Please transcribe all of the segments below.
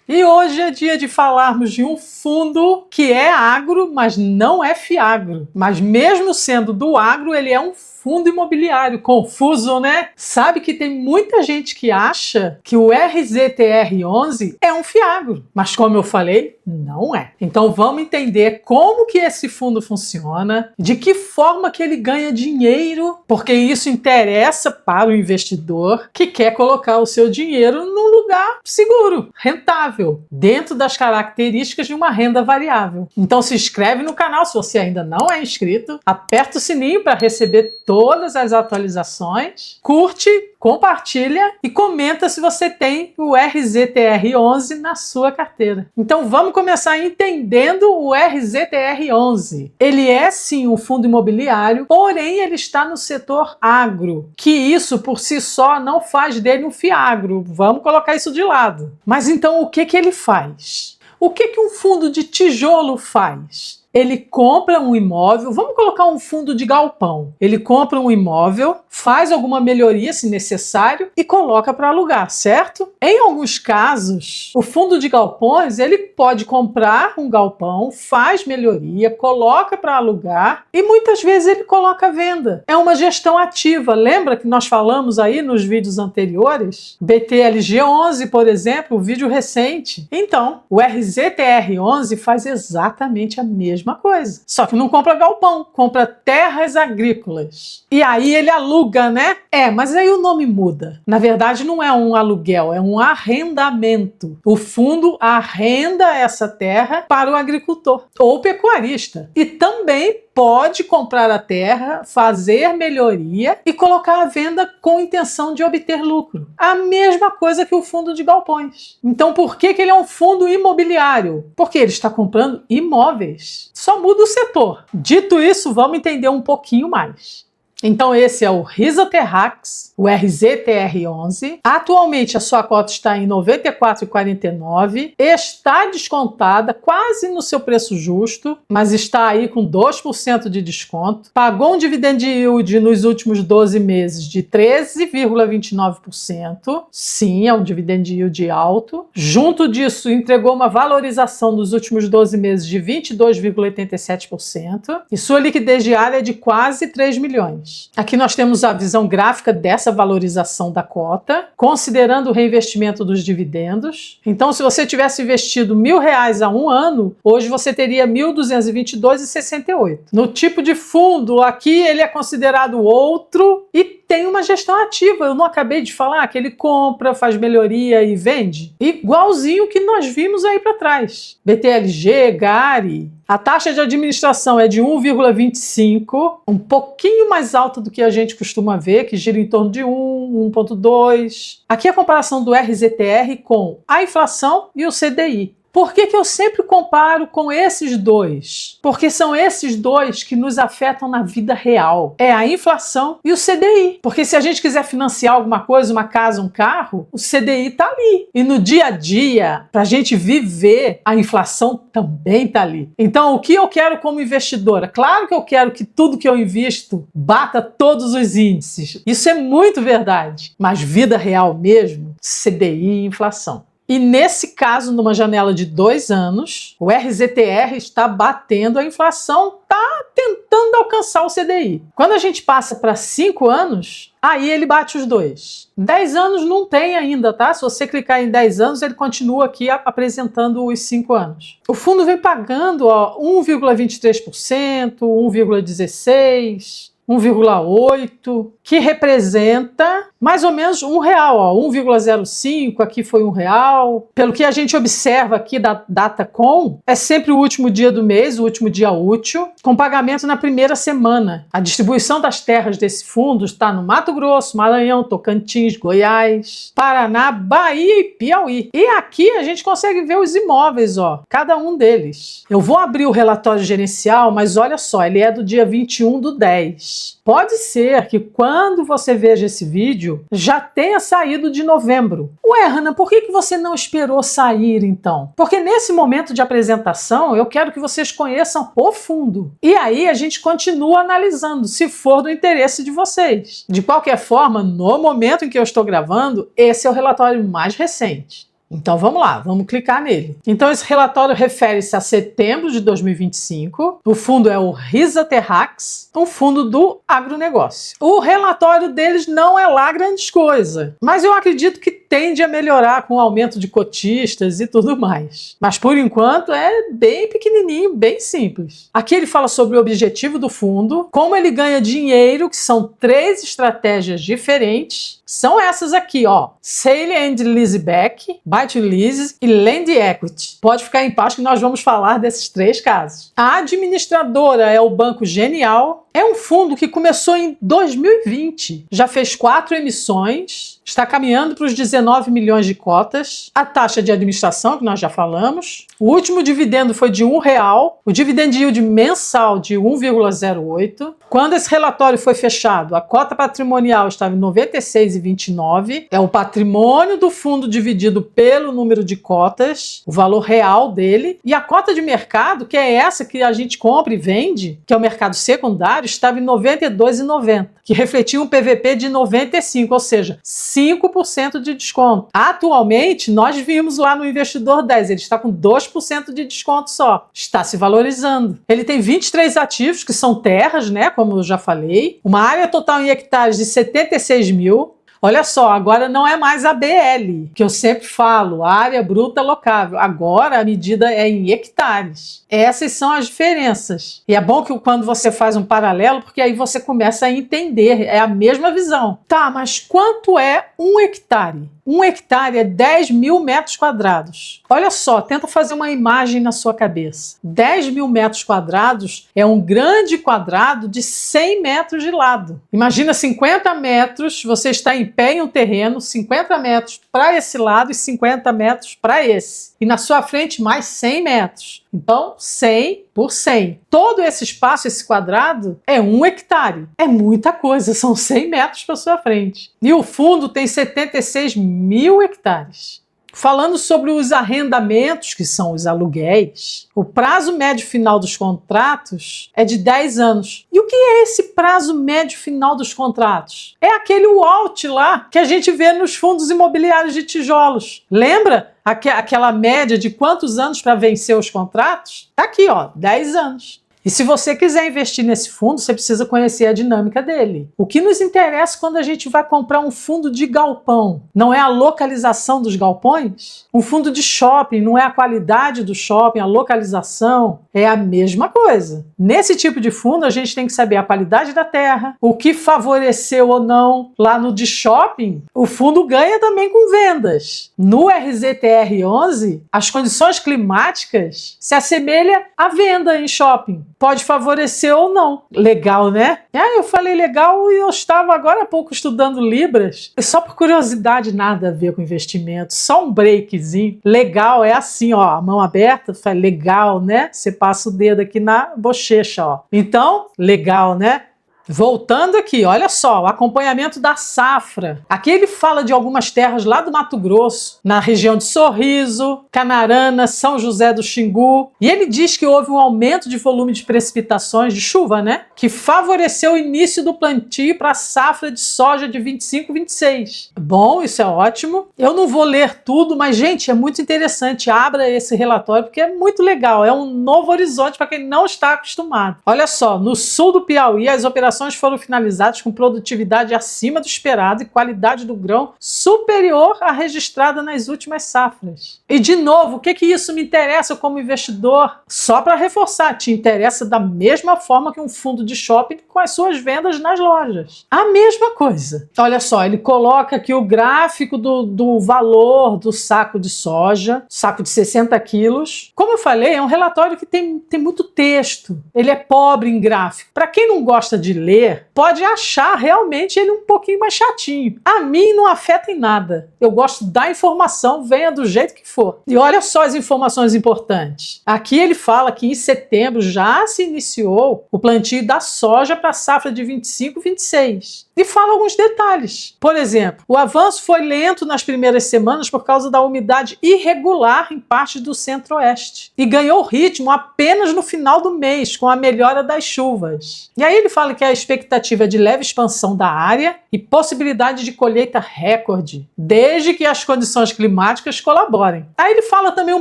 E hoje é dia de falarmos de um fundo que é agro, mas não é fiagro. Mas mesmo sendo do agro, ele é um fundo imobiliário. Confuso, né? Sabe que tem muita gente que acha que o RZTR11 é um fiagro. Mas como eu falei, não é. Então vamos entender como que esse fundo funciona, de que forma que ele ganha dinheiro, porque isso interessa para o investidor que quer colocar o seu dinheiro num lugar seguro, rentável, dentro das características de uma renda variável. Então se inscreve no canal se você ainda não é inscrito, aperta o sininho para receber todas as atualizações, curte, compartilha e comenta se você tem o RZTR11 na sua carteira. Então vamos começar entendendo o RZTR11. Ele é sim um fundo imobiliário, porém ele está no setor agro, que isso por si só não faz dele um fiagro. Vamos colocar isso de lado. Mas então o que ele faz? O que um fundo de tijolo faz? Ele compra um imóvel, vamos colocar um fundo de galpão. Ele compra um imóvel, faz alguma melhoria se necessário e coloca para alugar, certo? Em alguns casos, o fundo de galpões, ele pode comprar um galpão, faz melhoria, coloca para alugar e muitas vezes ele coloca à venda. É uma gestão ativa. Lembra que nós falamos aí nos vídeos anteriores? BTLG11, por exemplo, um vídeo recente. Então, o RZTR11 faz exatamente a mesma coisa. Só que não compra galpão, compra terras agrícolas. E aí ele aluga, né? Mas aí o nome muda. Na verdade, não é um aluguel, é um arrendamento. O fundo arrenda essa terra para o agricultor ou pecuarista. E também pode comprar a terra, fazer melhoria e colocar à venda com intenção de obter lucro. A mesma coisa que o fundo de galpões. Então por que ele é um fundo imobiliário? Porque ele está comprando imóveis. Só muda o setor. Dito isso, vamos entender um pouquinho mais. Então esse é o Risaterrax, o RZTR11. Atualmente a sua cota está em R$ 94,49. Está descontada, quase no seu preço justo, mas está aí com 2% de desconto. Pagou um dividend yield nos últimos 12 meses de 13,29%. Sim, é um dividend yield alto. Junto disso, entregou uma valorização nos últimos 12 meses de 22,87%. E sua liquidez diária é de quase 3 milhões. Aqui nós temos a visão gráfica dessa valorização da cota, considerando o reinvestimento dos dividendos. Então, se você tivesse investido R$ 1.000 há um ano, hoje você teria R$ 1.222,68. No tipo de fundo, aqui ele é considerado outro e tem uma gestão ativa. Eu não acabei de falar que ele compra, faz melhoria e vende? Igualzinho que nós vimos aí para trás. BTLG, GARI. A taxa de administração é de 1,25, um pouquinho mais alta do que a gente costuma ver, que gira em torno de 1,2. Aqui a comparação do RZTR com a inflação e o CDI. Por que eu sempre comparo com esses dois? Porque são esses dois que nos afetam na vida real. É a inflação e o CDI. Porque se a gente quiser financiar alguma coisa, uma casa, um carro, o CDI está ali. E no dia a dia, para a gente viver, a inflação também está ali. Então, o que eu quero como investidora? Claro que eu quero que tudo que eu invisto bata todos os índices. Isso é muito verdade. Mas vida real mesmo, CDI e inflação. E nesse caso, numa janela de 2 anos, o RZTR está batendo a inflação, está tentando alcançar o CDI. Quando a gente passa para 5 anos, aí ele bate os dois. 10 anos não tem ainda, tá? Se você clicar em 10 anos, ele continua aqui apresentando os 5 anos. O fundo vem pagando 1,23%, 1,16%, 1,8, que representa mais ou menos R$ 1,00, 1,05, aqui foi R$ 1,00. Pelo que a gente observa aqui da Datacom, é sempre o último dia do mês, o último dia útil, com pagamento na primeira semana. A distribuição das terras desse fundo está no Mato Grosso, Maranhão, Tocantins, Goiás, Paraná, Bahia e Piauí. E aqui a gente consegue ver os imóveis, cada um deles. Eu vou abrir o relatório gerencial, mas olha só, ele é do dia 21/10. Pode ser que quando você veja esse vídeo, já tenha saído de novembro. Ué, Hannah, por que você não esperou sair então? Porque nesse momento de apresentação, eu quero que vocês conheçam o fundo. E aí a gente continua analisando, se for do interesse de vocês. De qualquer forma, no momento em que eu estou gravando, esse é o relatório mais recente. Então vamos lá, vamos clicar nele. Então esse relatório refere-se a setembro de 2025. O fundo é o Risa Terrax, um fundo do agronegócio. O relatório deles não é lá grandes coisa, mas eu acredito que tende a melhorar com o aumento de cotistas e tudo mais. Mas por enquanto é bem pequenininho, bem simples. Aqui ele fala sobre o objetivo do fundo, como ele ganha dinheiro, que são 3 estratégias diferentes. São essas aqui, ó: Sale and Leaseback, Buy to Lease e Land Equity. Pode ficar em paz que nós vamos falar desses 3 casos. A administradora é o Banco Genial. É um fundo que começou em 2020. Já fez 4 emissões, está caminhando para os 19 milhões de cotas. A taxa de administração, que nós já falamos. O último dividendo foi de R$1. O dividend yield mensal de 1,08. Quando esse relatório foi fechado, a cota patrimonial estava em 96,29. É o patrimônio do fundo dividido pelo número de cotas, o valor real dele. E a cota de mercado, que é essa que a gente compra e vende, que é o mercado secundário, estava em 92,90, que refletia um PVP de 95, ou seja, 5% de desconto. Atualmente, nós vimos lá no Investidor 10, ele está com 2% de desconto só. Está se valorizando. Ele tem 23 ativos, que são terras, né, como eu já falei, uma área total em hectares de 76 mil. Olha só, agora não é mais a BL, que eu sempre falo, área bruta locável. Agora a medida é em hectares. Essas são as diferenças. E é bom que quando você faz um paralelo, porque aí você começa a entender, é a mesma visão. Tá, mas quanto é 1 hectare? 1 hectare é 10 mil metros quadrados. Olha só, tenta fazer uma imagem na sua cabeça. 10 mil metros quadrados é um grande quadrado de 100 metros de lado. Imagina 50 metros, você está em pé em um terreno, 50 metros para esse lado e 50 metros para esse. E na sua frente mais 100 metros. Então, 100 por 100. Todo esse espaço, esse quadrado, é 1 hectare. É muita coisa, são 100 metros para sua frente. E o fundo tem 76 mil hectares. Falando sobre os arrendamentos, que são os aluguéis, o prazo médio final dos contratos é de 10 anos. E o que é esse prazo médio final dos contratos? É aquele WALT lá que a gente vê nos fundos imobiliários de tijolos. Lembra? Aquela média de quantos anos para vencer os contratos? Tá aqui, ó, 10 anos. E se você quiser investir nesse fundo, você precisa conhecer a dinâmica dele. O que nos interessa quando a gente vai comprar um fundo de galpão? Não é a localização dos galpões? Um fundo de shopping não é a qualidade do shopping, a localização? É a mesma coisa. Nesse tipo de fundo, a gente tem que saber a qualidade da terra, o que favoreceu ou não. Lá no de shopping, o fundo ganha também com vendas. No RZTR11, as condições climáticas se assemelham à venda em shopping. Pode favorecer ou não. Legal, né? Eu falei legal e eu estava agora há pouco estudando Libras. Só por curiosidade, nada a ver com investimento. Só um breakzinho. Legal é assim, ó, a mão aberta, fala legal, né? Você passa o dedo aqui na bochecha, ó. Então, legal, né? Voltando aqui, olha só, o acompanhamento da safra. Aqui ele fala de algumas terras lá do Mato Grosso, na região de Sorriso, Canarana, São José do Xingu. E ele diz que houve um aumento de volume de precipitações, de chuva, né? Que favoreceu o início do plantio para a safra de soja de 25-26. Bom, isso é ótimo. Eu não vou ler tudo, mas, gente, é muito interessante. Abra esse relatório porque é muito legal. É um novo horizonte para quem não está acostumado. Olha só, no sul do Piauí, as operações foram finalizadas com produtividade acima do esperado e qualidade do grão superior à registrada nas últimas safras. E de novo, o que isso me interessa como investidor? Só para reforçar, te interessa da mesma forma que um fundo de shopping com as suas vendas nas lojas. A mesma coisa. Olha só, ele coloca aqui o gráfico do valor do saco de soja, saco de 60 quilos. Como eu falei, é um relatório que tem muito texto. Ele é pobre em gráfico. Para quem não gosta de ler, pode achar realmente ele um pouquinho mais chatinho. A mim não afeta em nada. Eu gosto da informação, venha do jeito que for. E olha só as informações importantes. Aqui ele fala que em setembro já se iniciou o plantio da soja para a safra de 25-26. E fala alguns detalhes. Por exemplo, o avanço foi lento nas primeiras semanas por causa da umidade irregular em partes do centro-oeste e ganhou ritmo apenas no final do mês, com a melhora das chuvas. E aí ele fala que a expectativa é de leve expansão da área e possibilidade de colheita recorde, desde que as condições climáticas colaborem. Aí ele fala também um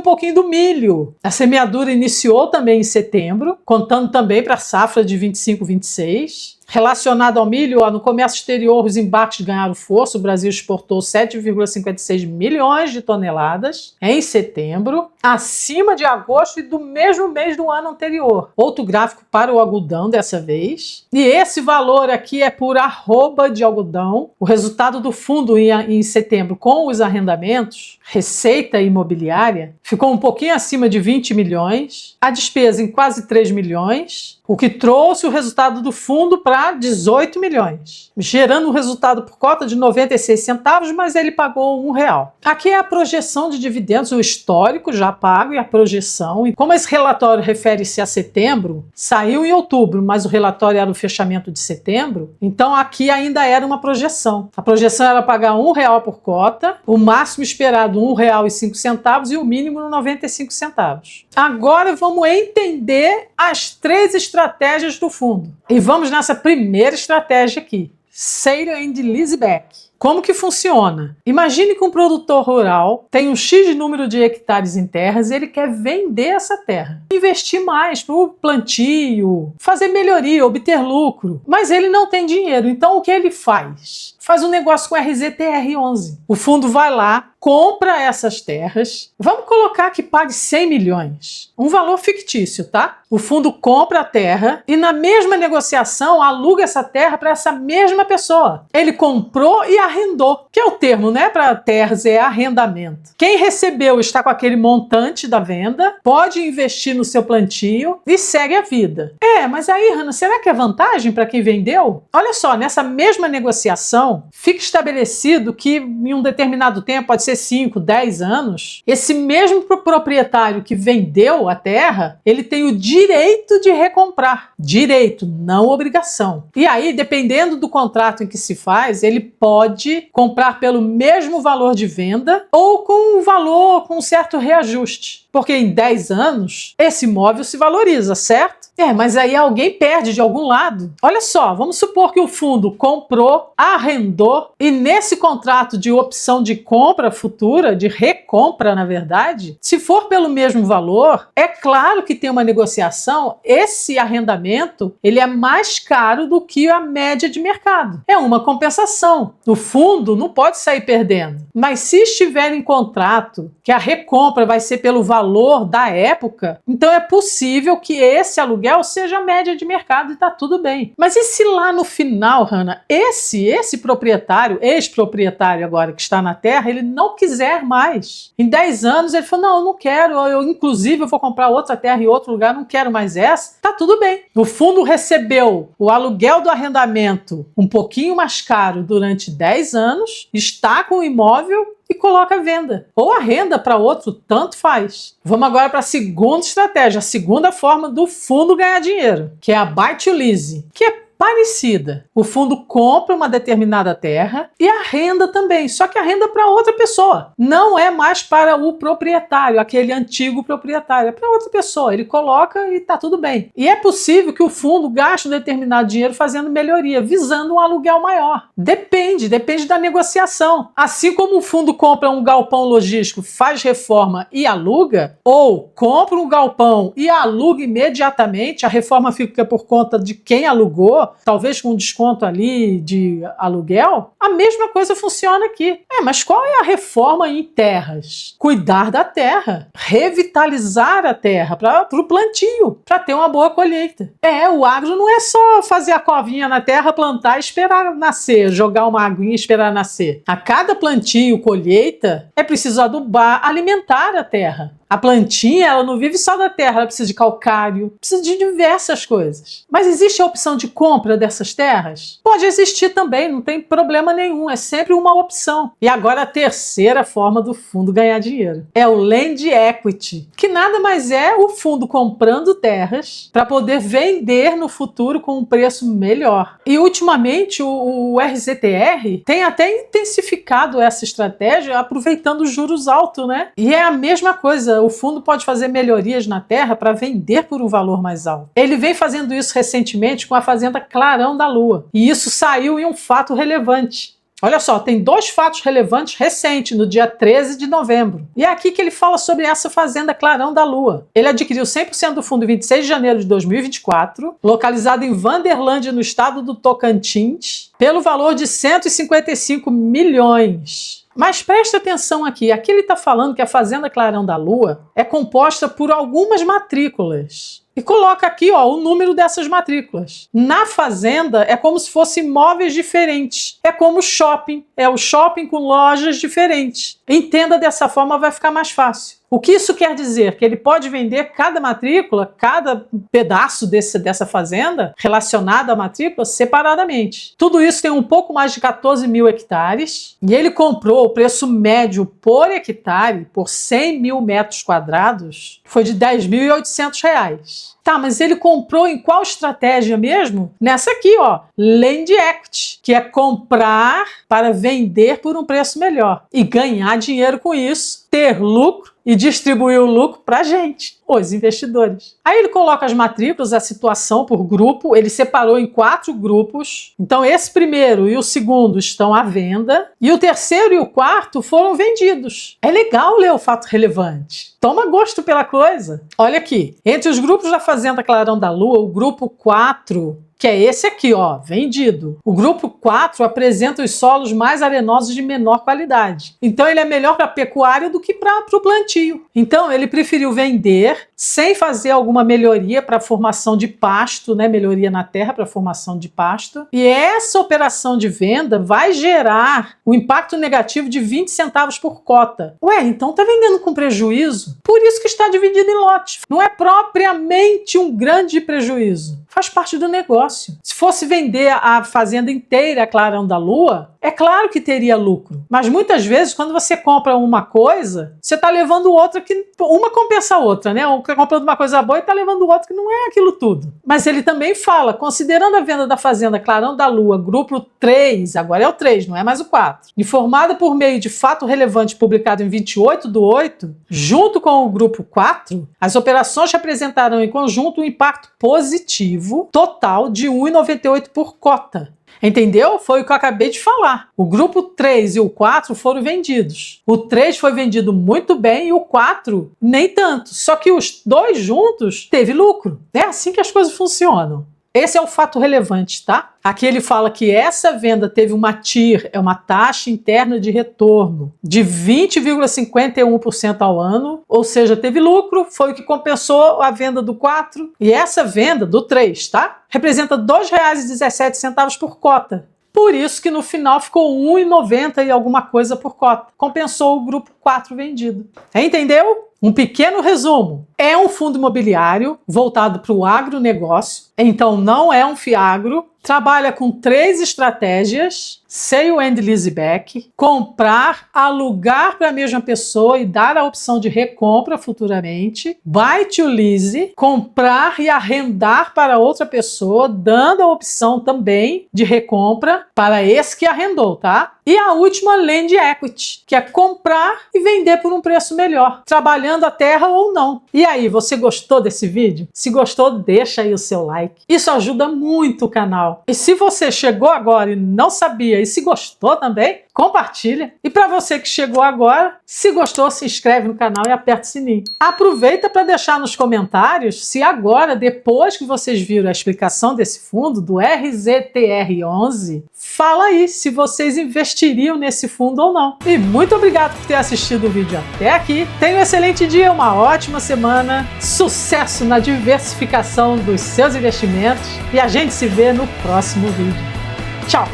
pouquinho do milho. A semeadura iniciou também em setembro, contando também para a safra de 25-26. Relacionado ao milho, no comércio exterior, os embarques ganharam força. O Brasil exportou 7,56 milhões de toneladas em setembro, acima de agosto e do mesmo mês do ano anterior. Outro gráfico para o algodão dessa vez. E esse valor aqui é por arroba de algodão. O resultado do fundo em setembro com os arrendamentos, receita imobiliária, ficou um pouquinho acima de 20 milhões. A despesa em quase 3 milhões. O que trouxe o resultado do fundo para 18 milhões, gerando um resultado por cota de 96 centavos, mas ele pagou R$1. Aqui é a projeção de dividendos, o histórico já pago e a projeção. E como esse relatório refere-se a setembro, saiu em outubro, mas o relatório era o fechamento de setembro, então aqui ainda era uma projeção. A projeção era pagar R$1 por cota, o máximo esperado R$1,05 e o mínimo 95 centavos. Agora vamos entender as 3 estratégias do fundo. E vamos nessa primeira estratégia aqui. Sale and Leaseback. Como que funciona? Imagine que um produtor rural tem um X número de hectares em terras e ele quer vender essa terra. Investir mais para o plantio, fazer melhoria, obter lucro. Mas ele não tem dinheiro, então o que ele faz? Faz um negócio com RZTR11. O fundo vai lá, compra essas terras, vamos colocar que pague 100 milhões. Um valor fictício, tá? O fundo compra a terra e na mesma negociação aluga essa terra para essa mesma pessoa. Ele comprou e arrendou, que é o termo, né, para terras, é arrendamento. Quem recebeu está com aquele montante da venda, pode investir no seu plantio e segue a vida. Mas aí, Hannah, será que é vantagem para quem vendeu? Olha só, nessa mesma negociação, fica estabelecido que em um determinado tempo, pode ser 5, 10 anos, esse mesmo proprietário que vendeu a terra, ele tem o direito de recomprar. Direito, não obrigação. E aí, dependendo do contrato em que se faz, ele pode comprar pelo mesmo valor de venda ou com um valor com um certo reajuste. Porque em 10 anos, esse imóvel se valoriza, certo? Mas aí alguém perde de algum lado. Olha só, vamos supor que o fundo comprou, arrendou e nesse contrato de opção de compra futura, de recompra, na verdade, se for pelo mesmo valor, é claro que tem uma negociação, esse arrendamento, ele é mais caro do que a média de mercado. É uma compensação. O fundo não pode sair perdendo. Mas se estiver em contrato que a recompra vai ser pelo valor da época, então é possível que esse aluguel seja a média de mercado e tá tudo bem. Mas e se lá no final, Hannah, esse proprietário, ex-proprietário agora que está na terra, ele não quiser mais? Em 10 anos ele falou, não, eu não quero, inclusive eu vou comprar outra terra em outro lugar, não quero mais essa, tá tudo bem. O fundo recebeu o aluguel do arrendamento um pouquinho mais caro durante 10 anos, está com o imóvel e coloca à venda. Ou arrenda para outro, tanto faz. Vamos agora para a segunda estratégia, a segunda forma do fundo ganhar dinheiro, que é a Buy to Lease, que é parecida. O fundo compra uma determinada terra e arrenda também, só que arrenda para outra pessoa. Não é mais para o proprietário, aquele antigo proprietário, é para outra pessoa. Ele coloca e está tudo bem. E é possível que o fundo gaste um determinado dinheiro fazendo melhoria, visando um aluguel maior. Depende da negociação. Assim como o fundo compra um galpão logístico, faz reforma e aluga, ou compra um galpão e aluga imediatamente, a reforma fica por conta de quem alugou, talvez com um desconto ali de aluguel, a mesma coisa funciona aqui. Mas qual é a reforma em terras? Cuidar da terra, revitalizar a terra para o plantio, para ter uma boa colheita. O agro não é só fazer a covinha na terra, plantar e esperar nascer, jogar uma aguinha e esperar nascer. A cada plantio, colheita, é preciso adubar, alimentar a terra. A plantinha, ela não vive só da terra, ela precisa de calcário, precisa de diversas coisas. Mas existe a opção de compra dessas terras? Pode existir também, não tem problema nenhum, é sempre uma opção. E agora a terceira forma do fundo ganhar dinheiro é o Land Equity, que nada mais é o fundo comprando terras para poder vender no futuro com um preço melhor. E ultimamente o RZTR tem até intensificado essa estratégia aproveitando os juros altos, né? E é a mesma coisa, o fundo pode fazer melhorias na terra para vender por um valor mais alto. Ele vem fazendo isso recentemente com a fazenda Clarão da Lua. E isso saiu em um fato relevante. Olha só, tem 2 fatos relevantes recentes, no dia 13 de novembro. E é aqui que ele fala sobre essa fazenda Clarão da Lua. Ele adquiriu 100% do fundo em 26 de janeiro de 2024, localizado em Vanderlândia, no estado do Tocantins, pelo valor de 155 milhões. Mas presta atenção aqui ele está falando que a fazenda Clarão da Lua é composta por algumas matrículas. E coloca aqui o número dessas matrículas. Na fazenda é como se fossem imóveis diferentes. É como o shopping. É o shopping com lojas diferentes. Entenda dessa forma, vai ficar mais fácil. O que isso quer dizer? Que ele pode vender cada matrícula, cada pedaço dessa fazenda relacionado à matrícula separadamente. Tudo isso tem um pouco mais de 14 mil hectares e ele comprou o preço médio por hectare, por 100 mil metros quadrados, foi de R$ 10.800. Tá, mas ele comprou em qual estratégia mesmo? Nessa aqui, Land Equity, que é comprar para vender por um preço melhor e ganhar dinheiro com isso, ter lucro e distribuir o lucro para a gente, os investidores. Aí ele coloca as matrículas, a situação por grupo, ele separou em 4 grupos. Então esse primeiro e o segundo estão à venda e o terceiro e o quarto foram vendidos. É legal ler o fato relevante. Toma gosto pela coisa. Olha aqui, entre os grupos da Fazenda Clarão da Lua, o grupo 4, que é esse aqui, vendido. O grupo 4 apresenta os solos mais arenosos de menor qualidade. Então ele é melhor para pecuária do que para o plantio. Então ele preferiu vender sem fazer alguma melhoria para a formação de pasto, né? Melhoria na terra para a formação de pasto. E essa operação de venda vai gerar um impacto negativo de 20 centavos por cota. Ué, então tá vendendo com prejuízo? Por isso que está dividido em lotes. Não é propriamente um grande prejuízo. Faz parte do negócio. Se fosse vender a fazenda inteira, a Clarão da Lua, é claro que teria lucro. Mas muitas vezes, quando você compra uma coisa, você está levando outra que uma compensa a outra, né? Ou comprando uma coisa boa e está levando outra que não é aquilo tudo. Mas ele também fala, considerando a venda da fazenda Clarão da Lua, grupo 3, agora é o 3, não é mais o 4, informada por meio de fato relevante publicado em 28/8, junto com o grupo 4, as operações representaram em conjunto um impacto positivo total de 1,98 por cota. Entendeu? Foi o que eu acabei de falar. O grupo 3 e o 4 foram vendidos. O 3 foi vendido muito bem e o 4 nem tanto. Só que os 2 juntos teve lucro. É assim que as coisas funcionam. Esse é o fato relevante, tá? Aqui ele fala que essa venda teve uma TIR, é uma taxa interna de retorno, de 20,51% ao ano, ou seja, teve lucro, foi o que compensou a venda do 4. E essa venda do 3, tá? Representa R$ 2,17 por cota. Por isso que no final ficou R$ 1,90 e alguma coisa por cota. Compensou o grupo 4 vendido. Entendeu? Um pequeno resumo. É um fundo imobiliário voltado para o agronegócio, então não é um fiagro. Trabalha com 3 estratégias: sale and leaseback, comprar, alugar para a mesma pessoa e dar a opção de recompra futuramente; buy to lease, comprar e arrendar para outra pessoa, dando a opção também de recompra para esse que arrendou, tá? E a última, Land Equity, que é comprar e vender por um preço melhor, trabalhando a terra ou não. E aí, você gostou desse vídeo? Se gostou, deixa aí o seu like. Isso ajuda muito o canal. E se você chegou agora e não sabia, e se gostou também, compartilha. E para você que chegou agora, se gostou, se inscreve no canal e aperta o sininho. Aproveita para deixar nos comentários se agora, depois que vocês viram a explicação desse fundo, do RZTR11, fala aí se vocês investiriam nesse fundo ou não. E muito obrigado por ter assistido o vídeo até aqui. Tenha um excelente dia, uma ótima semana, sucesso na diversificação dos seus investimentos e a gente se vê no próximo vídeo. Tchau!